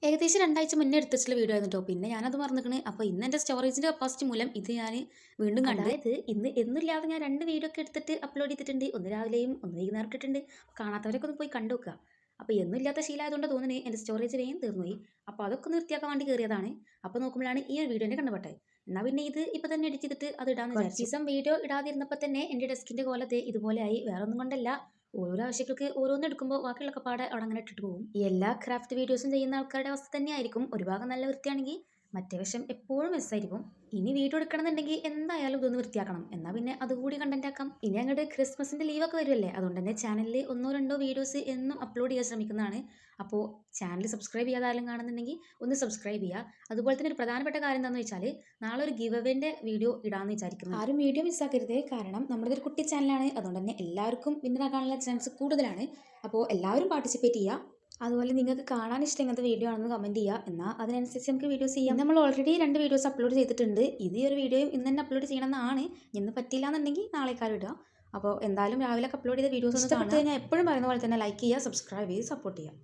ഏകദേശം 2 ആഴ്ച മുന്നേ എടുത്ത് വെച്ചിട്ടുള്ള വീഡിയോ ആയിരുന്നു ട്ടോ. പിന്നെ ഞാനത് മറന്നിക്കണ്. അപ്പോൾ ഇന്ന് എൻ്റെ സ്റ്റോറേജിൻ്റെ കപ്പാസിറ്റി മൂലം ഇത് ഞാൻ വീണ്ടും കണ്ട്. അതായത് ഇന്ന് എന്നുമില്ലാതെ ഞാൻ 2 വീഡിയോ ഒക്കെ എടുത്തിട്ട് അപ്ലോഡ് ചെയ്തിട്ടുണ്ട്. ഒന്ന് രാവിലെയും ഒന്ന് വൈകുന്നേരം ഇട്ടിട്ടുണ്ട്. കാണാത്തവരൊക്കെ ഒന്ന് പോയി കണ്ടു നോക്കുക. അപ്പോൾ എന്നുമില്ലാത്ത ശീലമായതുകൊണ്ട് തോന്നുന്നത് എൻ്റെ സ്റ്റോറേജ് വേഗം തീർന്നുപോയി. അപ്പോൾ അതൊക്കെ ഒന്ന് വൃത്തിയാക്കാൻ വേണ്ടി കയറിയതാണ്. അപ്പോൾ നോക്കുമ്പോഴാണ് ഈ ഒരു വീഡിയോൻ്റെ കണ്ടുപെട്ടത്. എന്നാൽ പിന്നെ ഇത് ഇപ്പോൾ തന്നെ എഡിറ്റ് ചെയ്തിട്ട് അത് ഇടാമെന്ന് വിചാരിച്ചു. ദിവസം വീഡിയോ ഇടാതിരുന്നപ്പോൾ തന്നെ എൻ്റെ ഡെസ്കിൻ്റെ കോലത്തെ ഇതുപോലെ ആയി. വേറെ ഒന്നും കൊണ്ടല്ല, ഓരോ ആവശ്യങ്ങൾക്ക് ഓരോന്ന് എടുക്കുമ്പോൾ ബാക്കിയുള്ളൊക്കെ പാടെ അവിടെ അങ്ങനെ ഇട്ടിട്ട് പോകും. ഈ എല്ലാ ക്രാഫ്റ്റ് വീഡിയോസും ചെയ്യുന്ന ആൾക്കാരുടെ അവസ്ഥ തന്നെയായിരിക്കും. ഒരു ഭാഗം നല്ല വൃത്തിയാണെങ്കിൽ മറ്റേ വശം എപ്പോഴും മിസ്സായിരിക്കും. ഇനി വീഡിയോ എടുക്കണമെന്നുണ്ടെങ്കിൽ എന്തായാലും ഇതൊന്ന് വൃത്തിയാക്കണം. എന്നാൽ പിന്നെ അതുകൂടി കണ്ടന്റ് ആക്കാം. ഇനി അങ്ങോട്ട് ക്രിസ്മസിൻ്റെ ലീവൊക്കെ വരുമല്ലേ, അതുകൊണ്ട് തന്നെ ചാനലിൽ 1-2 വീഡിയോസ് എന്നും അപ്ലോഡ് ചെയ്യാൻ ശ്രമിക്കുന്നതാണ്. അപ്പോൾ ചാനൽ സബ്സ്ക്രൈബ് ചെയ്യാതായാലും കാണുന്നുണ്ടെങ്കിൽ ഒന്ന് സബ്സ്ക്രൈബ് ചെയ്യുക. അതുപോലെ തന്നെ ഒരു പ്രധാനപ്പെട്ട കാര്യം എന്താണെന്ന് വെച്ചാൽ, നാളെ ഒരു ഗിവ് അവേൻ്റെ വീഡിയോ ഇടാമെന്ന് വിചാരിക്കുന്നു. ആരും വീഡിയോ മിസ്സാക്കരുത്. കാരണം നമ്മുടെ ഒരു കുട്ടി ചാനലാണ്, അതുകൊണ്ട് തന്നെ എല്ലാവർക്കും വിന്നറാകാനുള്ള ചാൻസ് കൂടുതലാണ്. അപ്പോൾ എല്ലാവരും പാർട്ടിസിപ്പേറ്റ് ചെയ്യുക. അതുപോലെ നിങ്ങൾക്ക് കാണാൻ ഇഷ്ടം ഇങ്ങനത്തെ വീഡിയോ ആണെന്ന് കമൻറ്റ് ചെയ്യുക. എന്നാൽ അതിനനുസരിച്ച് നമുക്ക് വീഡിയോസ് ചെയ്യാം. നമ്മൾ ഓൾറെഡി 2 വീഡിയോസ് അപ്ലോഡ് ചെയ്തിട്ടുണ്ട്. ഇത് ഒരു വീഡിയോയും ഇന്ന് തന്നെ അപ്ലോഡ് ചെയ്യണമെന്നാണ്. ഇന്ന് പറ്റില്ല എന്നുണ്ടെങ്കിൽ നാളേക്കാളും ഇടുക. അപ്പോൾ എന്തായാലും രാവിലെ അപ്ലോഡ് ചെയ്ത വീഡിയോസ് ഒന്ന് ഇഷ്ടപ്പെട്ട് കഴിഞ്ഞാൽ എപ്പോഴും പറയുന്ന പോലെ തന്നെ ലൈക്ക് ചെയ്യുക, സബ്സ്ക്രൈബ് ചെയ്ത് സപ്പോർട്ട് ചെയ്യുക.